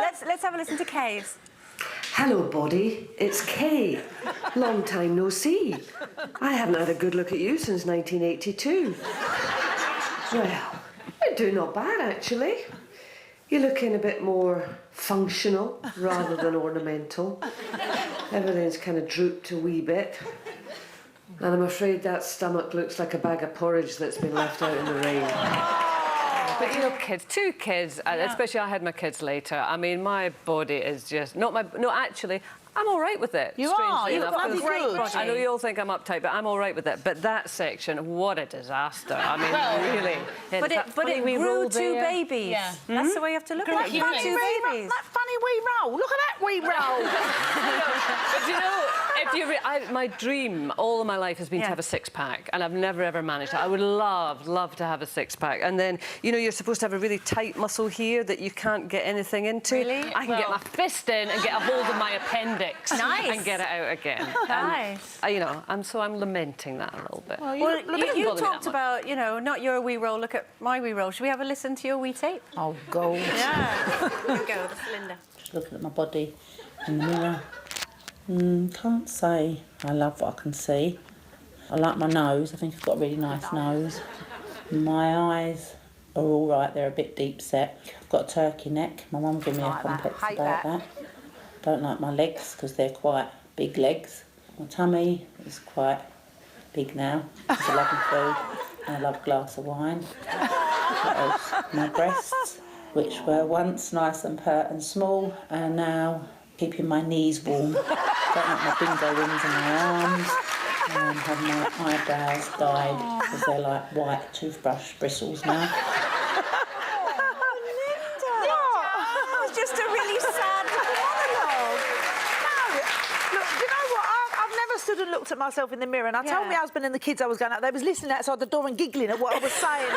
Let's have a listen to Kay's. Hello, body. It's Kay. Long time no see. I haven't had a good look at you since 1982. Well, you're doing not bad, actually. You're looking a bit more functional rather than ornamental. Everything's kind of drooped a wee bit. And I'm afraid that stomach looks like a bag of porridge that's been left out in the rain. But, you know, two kids, especially I had my kids later. I mean, my body is just... No, actually, I'm all right with it. You are. You've got a great body. I know you all think I'm uptight, but I'm all right with it. But that section, what a disaster. I mean, really. But it grew two babies. Yeah. That's the way you have to look at it. It grew two babies. That funny wee roll. Look at that wee roll. But you know, my dream all of my life has been to have a six-pack, and I've never, ever managed that. I would love to have a six-pack. And then, you know, you're supposed to have a really tight muscle here that you can't get anything into. Really? I can get my fist in and get a hold of my appendix. Nice. And get it out again. Nice. And, you know, I'm lamenting that a little bit. Well, you talked about, you know, not your wee roll, look at my wee roll. Should we have a listen to your wee tape? Oh, gold. Yeah. Here we go, that's Linda. Just looking at my body in the mirror. Can't say I love what I can see. I like my nose. I think I've got a really nice nose. My eyes are all right. They're a bit deep set. I've got a turkey neck. My mum gave me a complex about that. Don't like my legs because they're quite big legs. My tummy is quite big now because I love my food and I love a glass of wine. What else? My breasts, which were once nice and pert and small, are now keeping my knees warm. Don't like my bingo rings in my arms. And have my eyebrows dyed because they're like white toothbrush bristles now. It's just a really sad monologue. Look, do you know what? I've never stood and looked at myself in the mirror, and I told my husband and the kids I was going out, they was listening outside the door and giggling at what I was saying.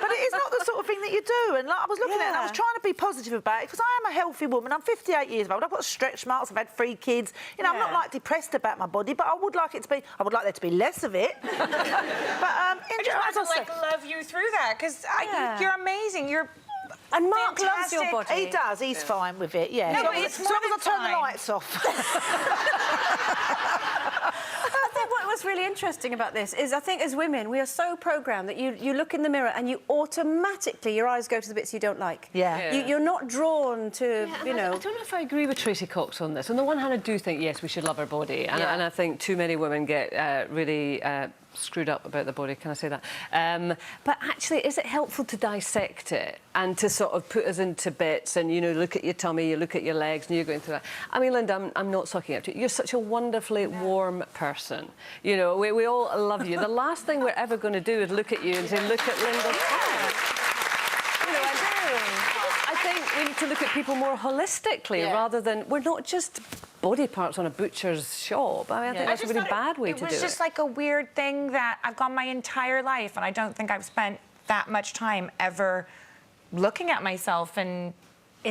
But it is not the sort of thing that you do. And like, I was looking at it and I was trying to be positive about it because I am a healthy woman. I'm 58 years old. I've got stretch marks. I've had 3 kids. You know, I'm not like depressed about my body, but I would like it to be. I would like there to be less of it. But I just want to like love you through that because you're amazing. You're. And Mark loves your body. He does. He's fine with it. Yeah. No, as long as I turn the lights off. I think what was really interesting about this is I think as women we are so programmed that you look in the mirror and you automatically your eyes go to the bits you don't like. Yeah. You're not drawn to, you know... I don't know if I agree with Tracey Cox on this. On the one hand, I do think, yes, we should love our body. And I think too many women get really... screwed up about the body, can I say that? But actually, is it helpful to dissect it and to sort of put us into bits and, you know, look at your tummy, you look at your legs and you're going through that? I mean, Linda, I'm not sucking up to you. You're such a wonderfully warm person. You know, we all love you. The last thing we're ever going to do is look at you and say, look at Linda's tummy. You know, I think we need to look at people more holistically rather than... We're not just... body parts on a butcher's shop. I mean, I think that's a really bad way to do it. It was just like a weird thing that I've gone my entire life, and I don't think I've spent that much time ever looking at myself and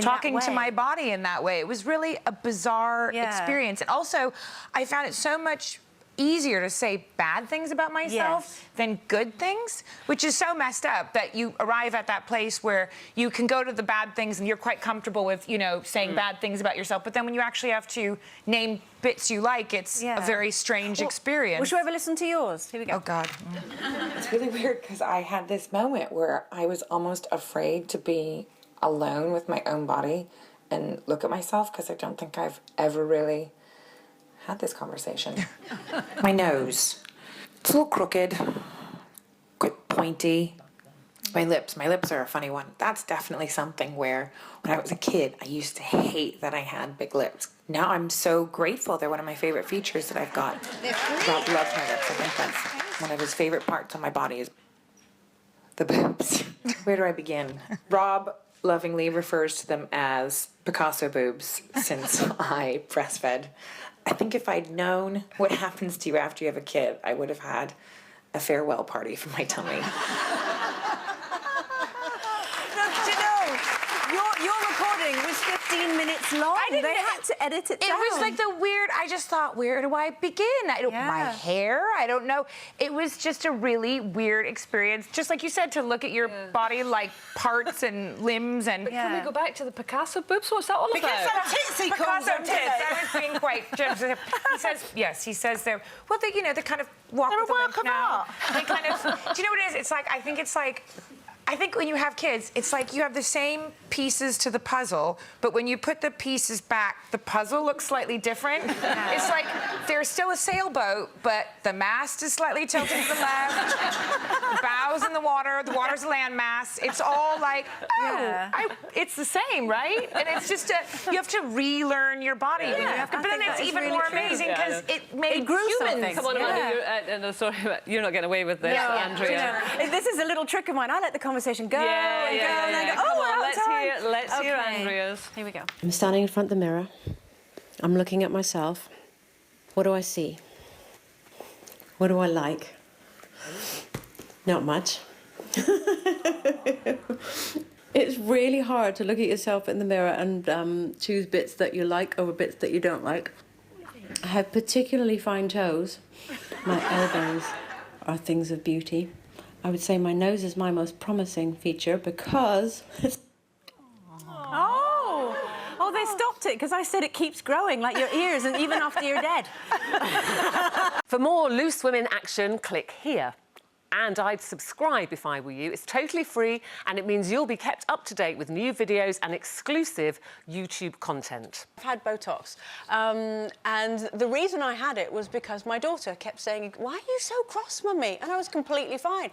talking to my body in that way. It was really a bizarre experience. And also, I found it so much easier to say bad things about myself than good things, which is so messed up that you arrive at that place where you can go to the bad things and you're quite comfortable with, you know, saying bad things about yourself, but then when you actually have to name bits you like, it's a very strange experience. Well, should we ever listen to yours? Here we go. Oh, God. It's really weird because I had this moment where I was almost afraid to be alone with my own body and look at myself because I don't think I've ever really had this conversation. My nose. It's a little crooked, quite pointy. My lips are a funny one. That's definitely something where when I was a kid, I used to hate that I had big lips. Now I'm so grateful. They're one of my favorite features that I've got. Rob loves my lips. I think that's one of his favorite parts on my body is the boobs. Where do I begin? Rob lovingly refers to them as Picasso boobs since I breastfed. I think if I'd known what happens to you after you have a kid, I would have had a farewell party for my tummy. Look, you know, your recording was 15 minutes long. They had to edit it down. It was like the weird, I just thought, where do I begin? My hair, I don't know. It was just a really weird experience. Just like you said, to look at your body like parts and limbs and... Can we go back to the Picasso boobs? What's that all about? Picasso tits. I was being quite generous. He says, yes, he says they're, well, they, you know, they kind of walk with a limp now. They kind of, do you know what it is? It's like, I think when you have kids, it's like you have the same pieces to the puzzle, but when you put the pieces back, the puzzle looks slightly different. It's like there's still a sailboat, but the mast is slightly tilted to the left, the bow's in the water's a landmass. It's all like, it's the same, right? And it's just you have to relearn your body. When you have to, but then it's even more amazing because it made humans. Come on, Amanda, sorry, you're not getting away with this, Andrea. This is a little trick of mine. I let the conversation go and go, and then I go, Come on, let's hear Andrea's. Here we go. I'm standing in front of the mirror. I'm looking at myself. What do I see? What do I like? Not much. It's really hard to look at yourself in the mirror and choose bits that you like over bits that you don't like. I have particularly fine toes. My elbows are things of beauty. I would say my nose is my most promising feature because... Oh, they stopped it because I said it keeps growing like your ears and even after you're dead. For more Loose Women action, click here. And I'd subscribe if I were you. It's totally free and it means you'll be kept up to date with new videos and exclusive YouTube content. I've had Botox and the reason I had it was because my daughter kept saying, "Why are you so cross, Mummy?" And I was completely fine.